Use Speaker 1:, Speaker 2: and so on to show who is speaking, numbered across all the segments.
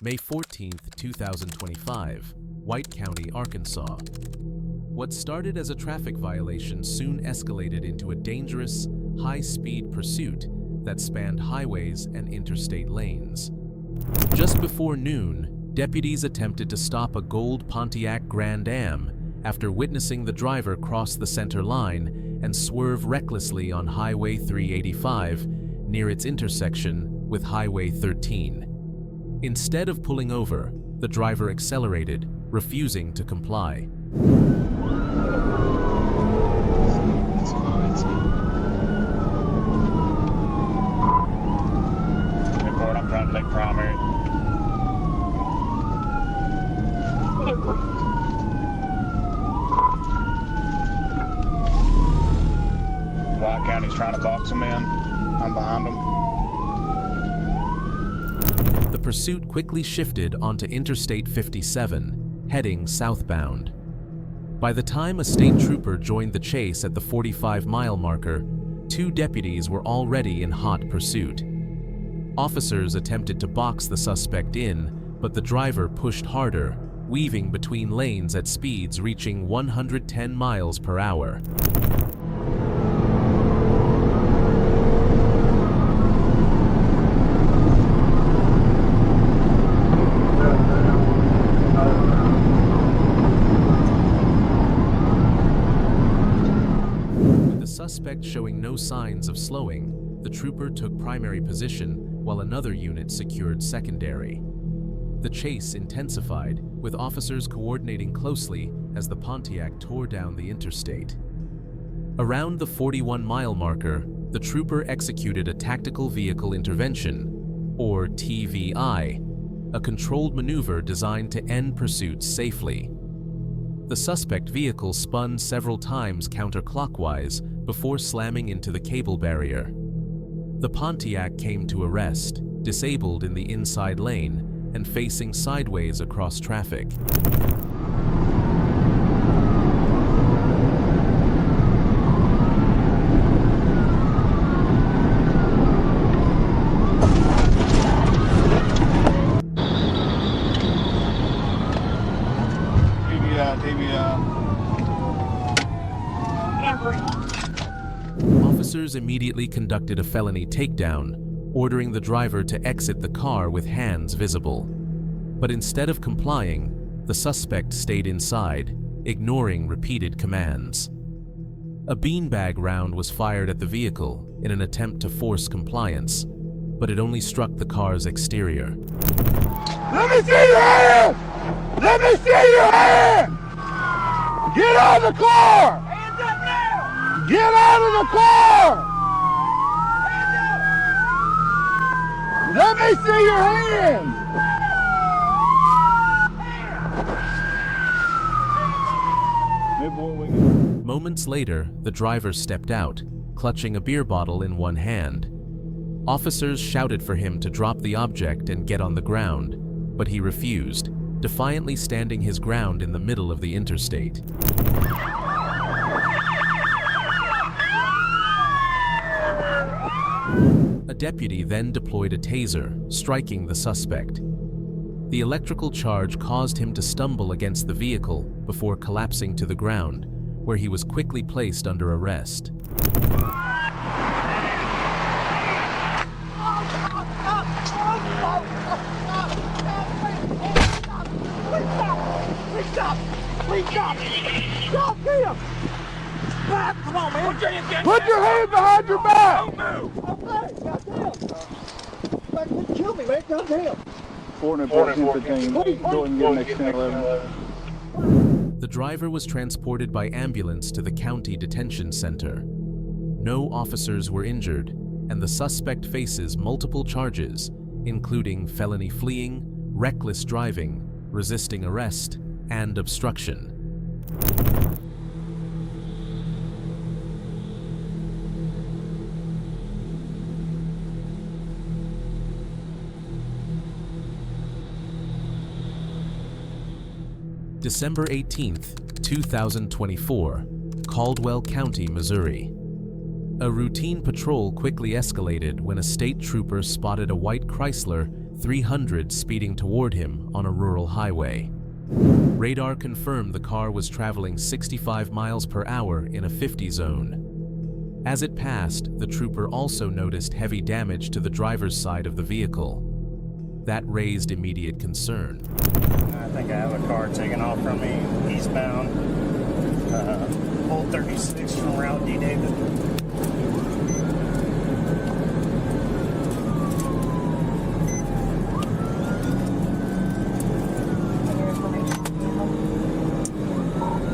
Speaker 1: May 14, 2025, White County, Arkansas. What started as a traffic violation soon escalated into a dangerous, high-speed pursuit that spanned highways and interstate lanes. Just before noon, deputies attempted to stop a gold Pontiac Grand Am after witnessing the driver cross the center line and swerve recklessly on Highway 385 near its intersection with Highway 13. Instead of pulling over, the driver accelerated, refusing to comply.
Speaker 2: I'm trying to take primary. White County's trying to box him in. I'm behind him.
Speaker 1: The pursuit quickly shifted onto Interstate 57, heading southbound. By the time a state trooper joined the chase at the 45-mile marker, two deputies were already in hot pursuit. Officers attempted to box the suspect in, but the driver pushed harder, weaving between lanes at speeds reaching 110 miles per hour. With the suspect showing no signs of slowing, the trooper took primary position while another unit secured secondary. The chase intensified, with officers coordinating closely as the Pontiac tore down the interstate. Around the 41-mile marker, the trooper executed a tactical vehicle intervention, or TVI, a controlled maneuver designed to end pursuits safely. The suspect vehicle spun several times counterclockwise before slamming into the cable barrier. The Pontiac came to a rest, disabled in the inside lane and facing sideways across traffic. Officers immediately conducted a felony takedown, ordering the driver to exit the car with hands visible. But instead of complying, the suspect stayed inside, ignoring repeated commands. A beanbag round was fired at the vehicle in an attempt to force compliance, but it only struck the car's exterior.
Speaker 3: Let me see your hand! Let me see your hand! Get out of the car! Hands up now! Get out of the car! Let me see your hand!
Speaker 1: Moments later, the driver stepped out, clutching a beer bottle in one hand. Officers shouted for him to drop the object and get on the ground, but he refused, defiantly standing his ground in the middle of the interstate. A deputy then deployed a taser, striking the suspect. The electrical charge caused him to stumble against the vehicle before collapsing to the ground, where he was quickly placed under arrest.
Speaker 3: Come on, man. Put your hand behind your back.
Speaker 4: Don't move. Kill me, man. Don't him.
Speaker 3: 415, go and get next 1011.
Speaker 1: The driver was transported by ambulance to the county detention center. No officers were injured, and the suspect faces multiple charges, including felony fleeing, reckless driving, resisting arrest, and obstruction. December 18, 2024, Caldwell County, Missouri. A routine patrol quickly escalated when a state trooper spotted a white Chrysler 300 speeding toward him on a rural highway. Radar confirmed the car was traveling 65 miles per hour in a 50 zone. As it passed, the trooper also noticed heavy damage to the driver's side of the vehicle. That raised immediate concern.
Speaker 5: I think I have a car taking off from me, eastbound, Old 36 from Route D. David.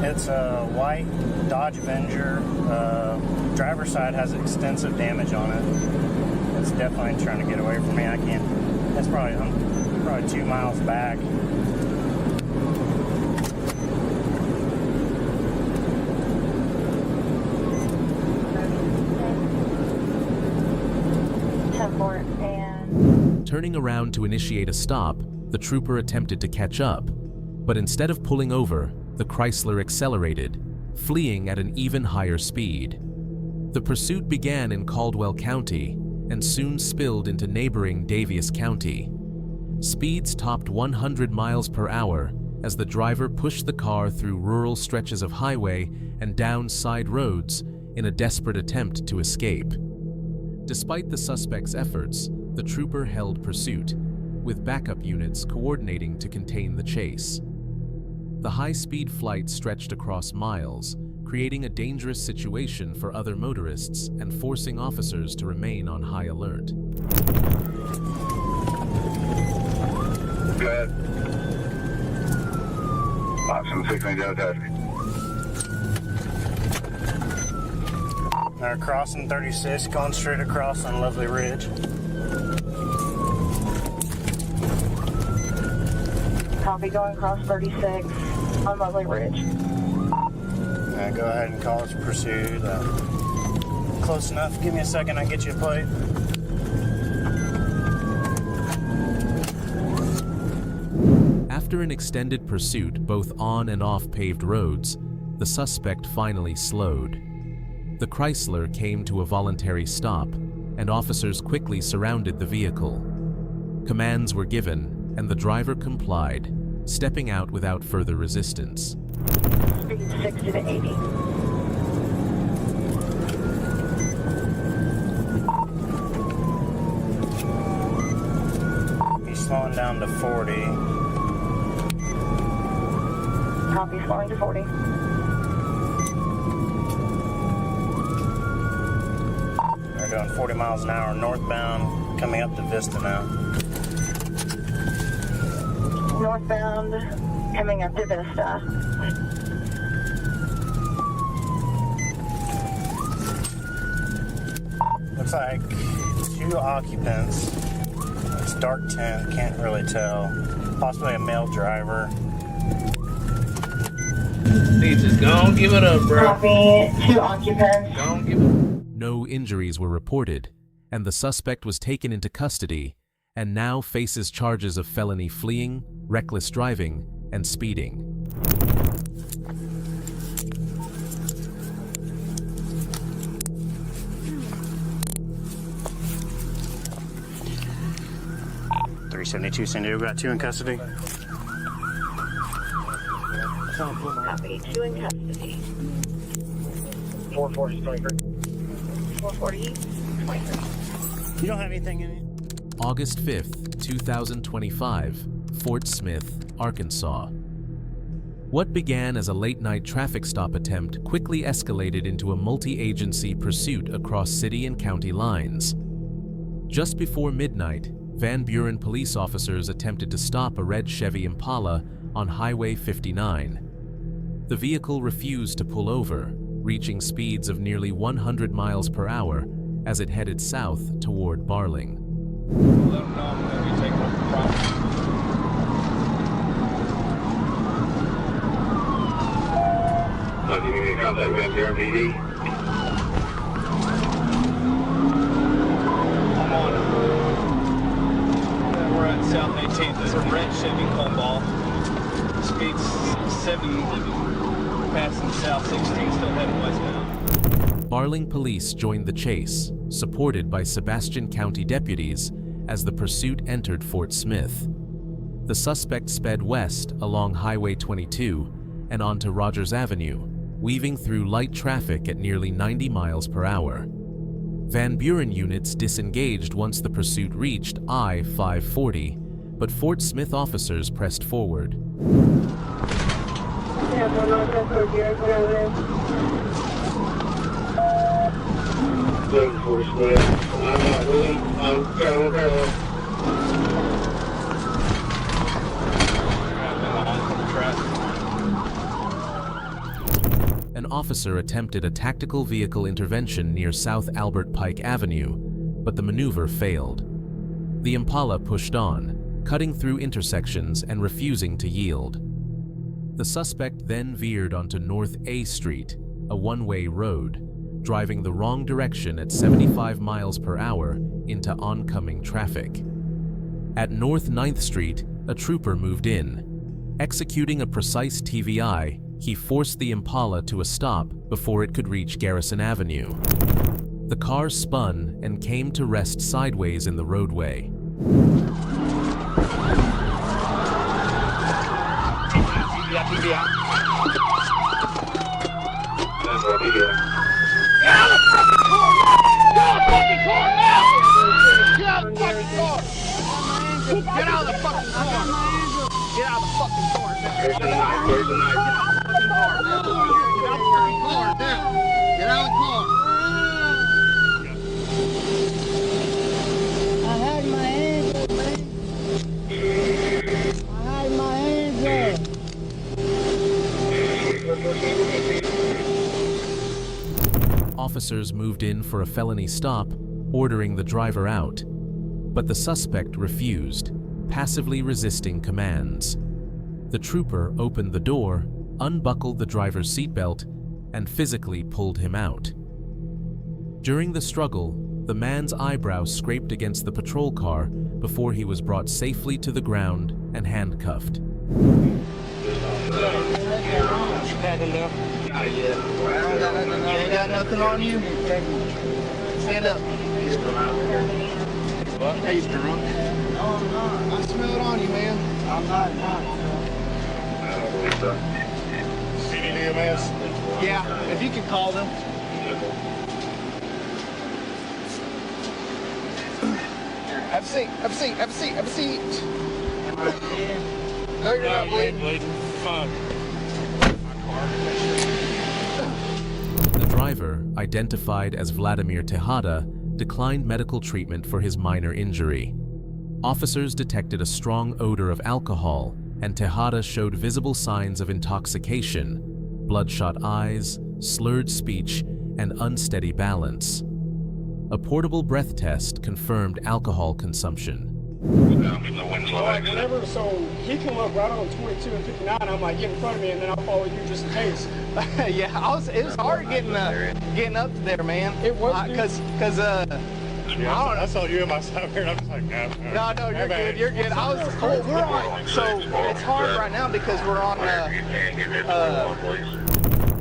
Speaker 5: It's a white Dodge Avenger. Driver's side has extensive damage on it. It's definitely trying to get away from me. I can't. That's probably, I'm probably 2 miles back.
Speaker 1: Turning around to initiate a stop, the trooper attempted to catch up, but instead of pulling over, the Chrysler accelerated, fleeing at an even higher speed. The pursuit began in Caldwell County and soon spilled into neighboring Daviess County. Speeds topped 100 miles per hour as the driver pushed the car through rural stretches of highway and down side roads in a desperate attempt to escape. Despite the suspect's efforts, the trooper held pursuit, with backup units coordinating to contain the chase. The high-speed flight stretched across miles, creating a dangerous situation for other motorists and forcing officers to remain on high alert.
Speaker 3: Go ahead. Option 6 down taxi.
Speaker 5: They're crossing 36, going straight across on Lovely Ridge.
Speaker 6: Copy, going across 36 on Lovely Ridge.
Speaker 5: Go ahead and call us pursuit. Close enough. Give me a second, I can get you a plate.
Speaker 1: After an extended pursuit both on and off paved roads, the suspect finally slowed. The Chrysler came to a voluntary stop, and officers quickly surrounded the vehicle. Commands were given, and the driver complied, stepping out without further resistance.
Speaker 6: Speed 60 to 80.
Speaker 5: He's slowing down to 40.
Speaker 6: Copy, slowing to 40.
Speaker 5: They're doing 40 miles an hour northbound, coming up to Vista now.
Speaker 6: Northbound, coming up to Vista.
Speaker 5: Looks like 2 occupants. It's dark tint, can't really tell. Possibly a male driver.
Speaker 7: Just don't give it up, bro.
Speaker 6: Copy, 2 occupants.
Speaker 7: Don't give it up.
Speaker 1: No injuries were reported, and the suspect was taken into custody and now faces charges of felony fleeing, reckless driving, and speeding.
Speaker 5: .372 San Diego, got 2 in custody.
Speaker 6: Copy, 2 in custody.
Speaker 5: 440 23.
Speaker 6: 440, 23.
Speaker 5: You don't have anything in it?
Speaker 1: August 5th, 2025, Fort Smith, Arkansas. What began as a late-night traffic stop attempt quickly escalated into a multi-agency pursuit across city and county lines. Just before midnight, Van Buren police officers attempted to stop a red Chevy Impala on Highway 59. The vehicle refused to pull over, reaching speeds of nearly 100 miles per hour as it headed south toward Barling.
Speaker 2: Let them know I'm going to be taking over the property.
Speaker 3: Do you need to contact Van Buren PD?
Speaker 2: I'm on it. We're at South 18th. It's a red Chevy Cobalt. Speeds 70, passing South 16, still heading westbound.
Speaker 1: Barling police joined the chase, supported by Sebastian County deputies, as the pursuit entered Fort Smith. The suspect sped west along Highway 22 and onto Rogers Avenue, weaving through light traffic at nearly 90 miles per hour. Van Buren units disengaged once the pursuit reached I-540, but Fort Smith officers pressed forward. An officer attempted a tactical vehicle intervention near South Albert Pike Avenue, but the maneuver failed. The Impala pushed on, cutting through intersections and refusing to yield. The suspect then veered onto North A Street, a one-way road, driving the wrong direction at 75 miles per hour into oncoming traffic. At North 9th Street, a trooper moved in. Executing a precise TVI, he forced the Impala to a stop before it could reach Garrison Avenue. The car spun and came to rest sideways in the roadway.
Speaker 4: Get out of the fucking car! Get out of the fucking car now! Get out of the fucking car now! Get out of the car! I had my hands up, man. I had my hands up.
Speaker 1: Officers moved in for a felony stop, ordering the driver out. But the suspect refused, passively resisting commands. The trooper opened the door, unbuckled the driver's seatbelt, and physically pulled him out. During the struggle, the man's eyebrow scraped against the patrol car before he was brought safely to the ground and handcuffed.
Speaker 4: You ain't got nothing on you? Stand up. Hey, you drunk? No, I'm not. I smell it on you, man. I'm not.
Speaker 5: CDDMS?
Speaker 4: Yeah, if you could call them. Have a seat, have a seat, have a seat, have a seat. No, you're not bleeding.
Speaker 5: Fuck.
Speaker 1: The driver, identified as Vladimir Tejada, declined medical treatment for his minor injury. Officers detected a strong odor of alcohol, and Tejada showed visible signs of intoxication, bloodshot eyes, slurred speech, and unsteady balance. A portable breath test confirmed alcohol consumption.
Speaker 8: Whenever, so he come up right on 22 and 59, I'm like, get in front of me, and then I'll follow you just in case.
Speaker 4: Yeah, it was hard getting up there, man.
Speaker 8: It was,
Speaker 4: because
Speaker 5: I saw you in my side here, and I'm just like,
Speaker 4: no, you're good, you're good. I was cold. We're on, so it's hard right now because we're on,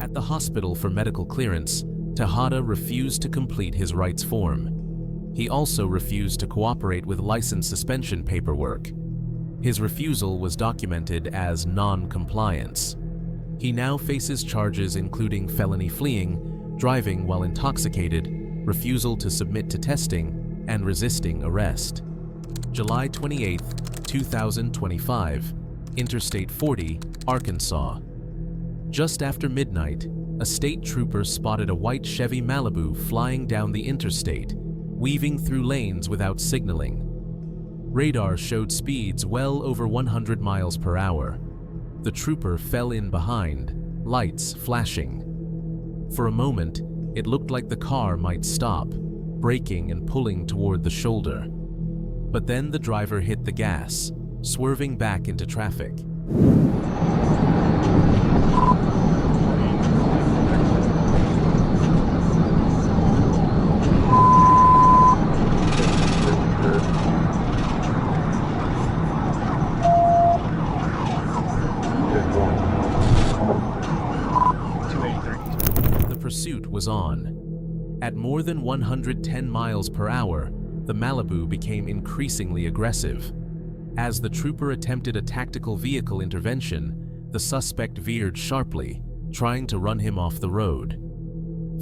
Speaker 1: At the hospital for medical clearance, Tejada refused to complete his rights form. He also refused to cooperate with license suspension paperwork. His refusal was documented as non-compliance. He now faces charges including felony fleeing, driving while intoxicated, refusal to submit to testing, and resisting arrest. July 28, 2025, Interstate 40, Arkansas. Just after midnight, a state trooper spotted a white Chevy Malibu flying down the interstate, weaving through lanes without signaling. Radar showed speeds well over 100 miles per hour. The trooper fell in behind, lights flashing. For a moment, it looked like the car might stop, braking and pulling toward the shoulder. But then the driver hit the gas, swerving back into traffic. The pursuit was on. At more than 110 miles per hour, the Malibu became increasingly aggressive. As the trooper attempted a tactical vehicle intervention, the suspect veered sharply, trying to run him off the road.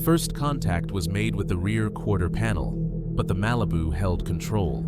Speaker 1: First contact was made with the rear quarter panel, but the Malibu held control.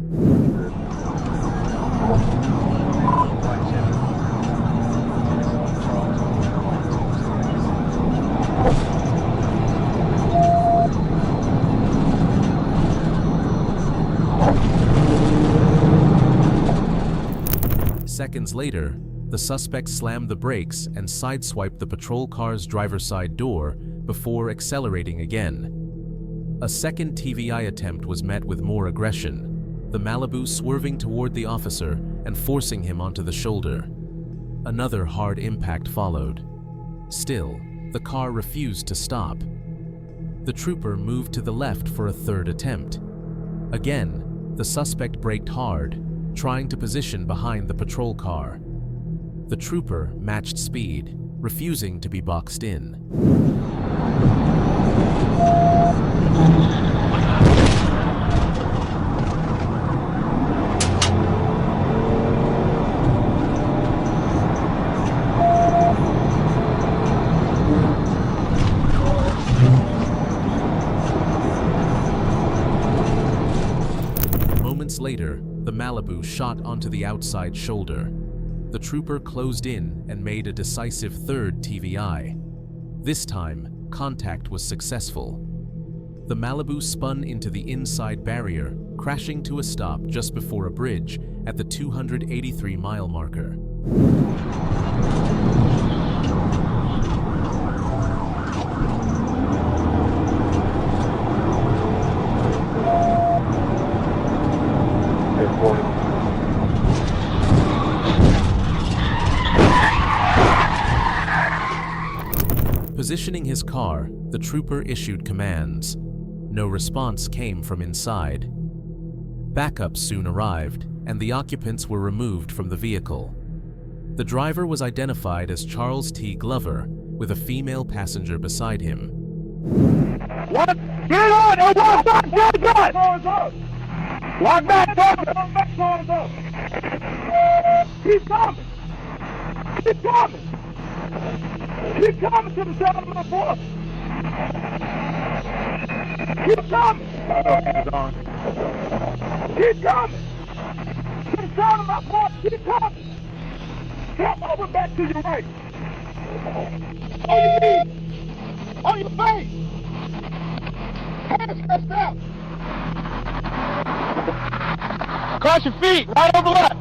Speaker 1: Seconds later, the suspect slammed the brakes and sideswiped the patrol car's driver's side door before accelerating again. A second TVI attempt was met with more aggression, the Malibu swerving toward the officer and forcing him onto the shoulder. Another hard impact followed. Still, the car refused to stop. The trooper moved to the left for a third attempt. Again, the suspect braked hard, trying to position behind the patrol car. The trooper matched speed, refusing to be boxed in. Moments later, the Malibu shot onto the outside shoulder. The trooper closed in and made a decisive third TVI. This time, contact was successful. The Malibu spun into the inside barrier, crashing to a stop just before a bridge at the 283-mile marker. Positioning his car, the trooper issued commands. No response came from inside. Backup soon arrived, and the occupants were removed from the vehicle. The driver was identified as Charles T. Glover, with a female passenger beside him.
Speaker 3: What? Get on! Oh, walk back! Get on! Walk back! Keep coming! Keep coming! Keep coming to the side of my porch! Keep coming! Keep coming! To the side of my porch! Keep coming! Come over back to your right! On your knees! On your face! Hands stretched out! Cross your feet! Right over left!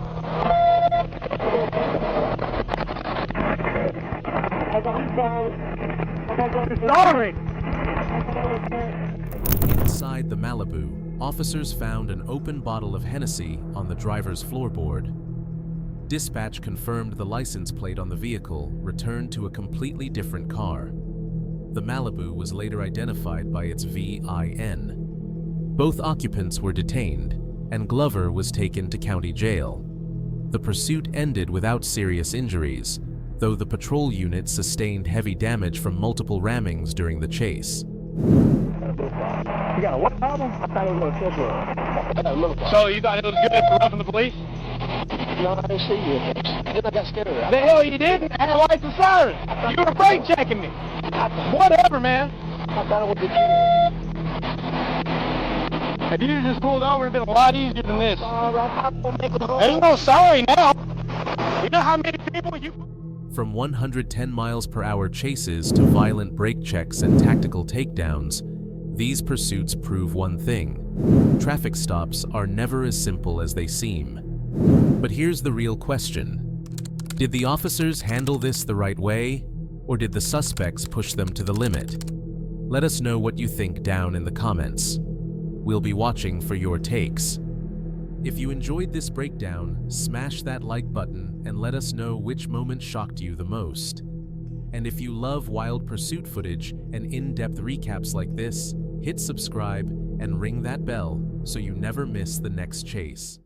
Speaker 3: Sorry!
Speaker 1: Inside the Malibu, officers found an open bottle of Hennessy on the driver's floorboard. Dispatch confirmed the license plate on the vehicle returned to a completely different car. The Malibu was later identified by its VIN. Both occupants were detained, and Glover was taken to county jail. The pursuit ended without serious injuries, though the patrol unit sustained heavy damage from multiple rammings during the chase.
Speaker 3: You got a what problem? I thought it was a silver.
Speaker 8: So you thought it was good for running the police?
Speaker 3: No, I didn't see you. Then I got scared.
Speaker 8: The hell you didn't? I had a lights and siren. You were brake checking me. Whatever, man.
Speaker 3: I thought it was the
Speaker 8: If you just pulled over, it'd been a lot easier than this.
Speaker 3: all right, I'm gonna make it home.
Speaker 8: There's no sorry now. You know how many people you...
Speaker 1: From 110 miles per hour chases to violent brake checks and tactical takedowns, these pursuits prove one thing: traffic stops are never as simple as they seem. But here's the real question. Did the officers handle this the right way, or did the suspects push them to the limit? Let us know what you think down in the comments. We'll be watching for your takes. If you enjoyed this breakdown, smash that like button and let us know which moment shocked you the most. And if you love wild pursuit footage and in-depth recaps like this, hit subscribe and ring that bell so you never miss the next chase.